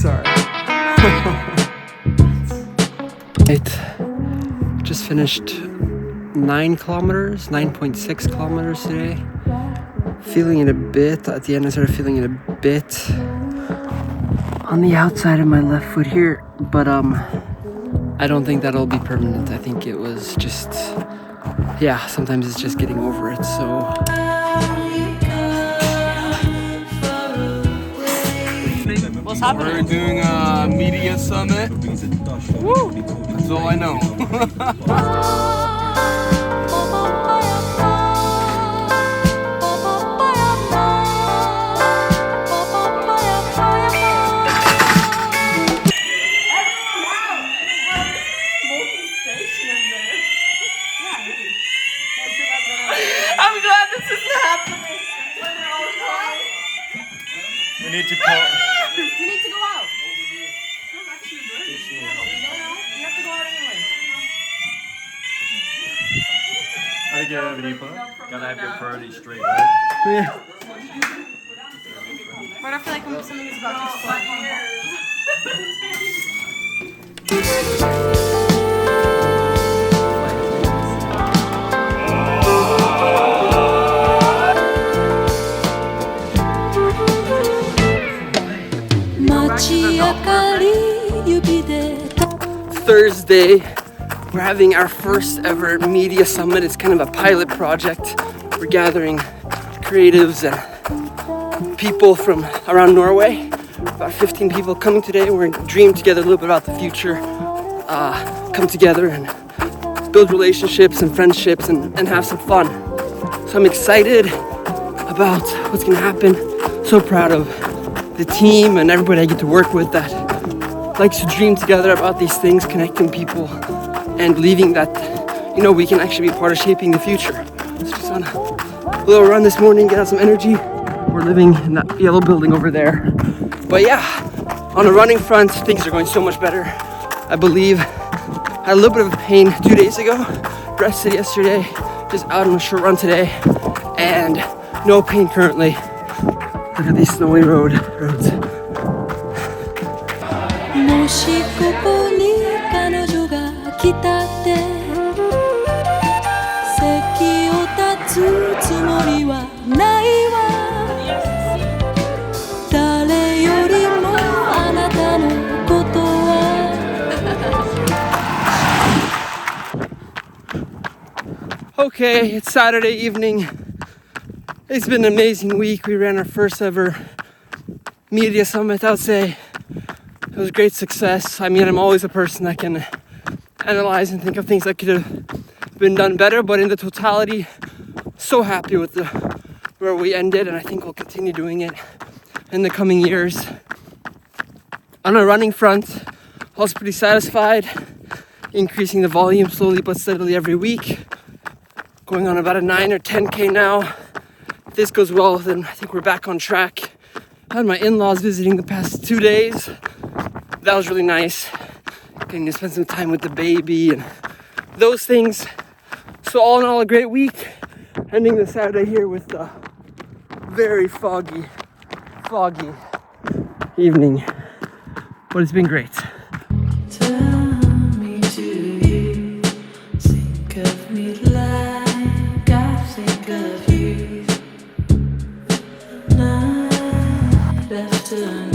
Sorry. Right. Just finished 9.6 kilometers today. Feeling it a bit. At the end I started feeling it a bit on the outside of my left foot here. But I don't think that'll be permanent. I think it was just, yeah, sometimes it's just getting over it. So what's happening? we're doing a media summit. Woo! That's all I know. I'm glad this isn't happening. We need to call. We need to go out. You have to go out anyway. I think you have any fun. Gotta have your priorities straight, right? Yeah. But I feel like something is about to explode. Thursday, we're having our first ever media summit. It's kind of a pilot project. We're gathering creatives and people from around Norway. About 15 people coming today. We're going to dream together a little bit about the future, come together and build relationships and friendships and have some fun. So I'm excited about what's going to happen. So proud of the team and everybody I get to work with that likes to dream together about these things, connecting people and believing that, you know, we can actually be part of shaping the future. So just on a little run this morning, get out some energy. We're living in that yellow building over there. But yeah, on a running front, things are going so much better. I believe. I had a little bit of pain 2 days ago, rested yesterday, just out on a short run today, and no pain currently. Look at these snowy roads. もしここに彼女が来たって席を立つつもりはないわ誰よりもあなたのことは Okay, it's Saturday evening. It's been an amazing week. We ran our first ever media summit, I would say. It was a great success. I mean, I'm always a person that can analyze and think of things that could have been done better, but in the totality, so happy with where we ended, and I think we'll continue doing it in the coming years. On a running front, I was pretty satisfied, increasing the volume slowly but steadily every week, going on about a 9 or 10K now. If this goes well, then I think we're back on track. I had my in-laws visiting the past 2 days. That was really nice, getting to spend some time with the baby and those things. So all in all, a great week. Ending the Saturday here with a very foggy evening, but it's been great. Tell me, do you think of me like I think of you? Night after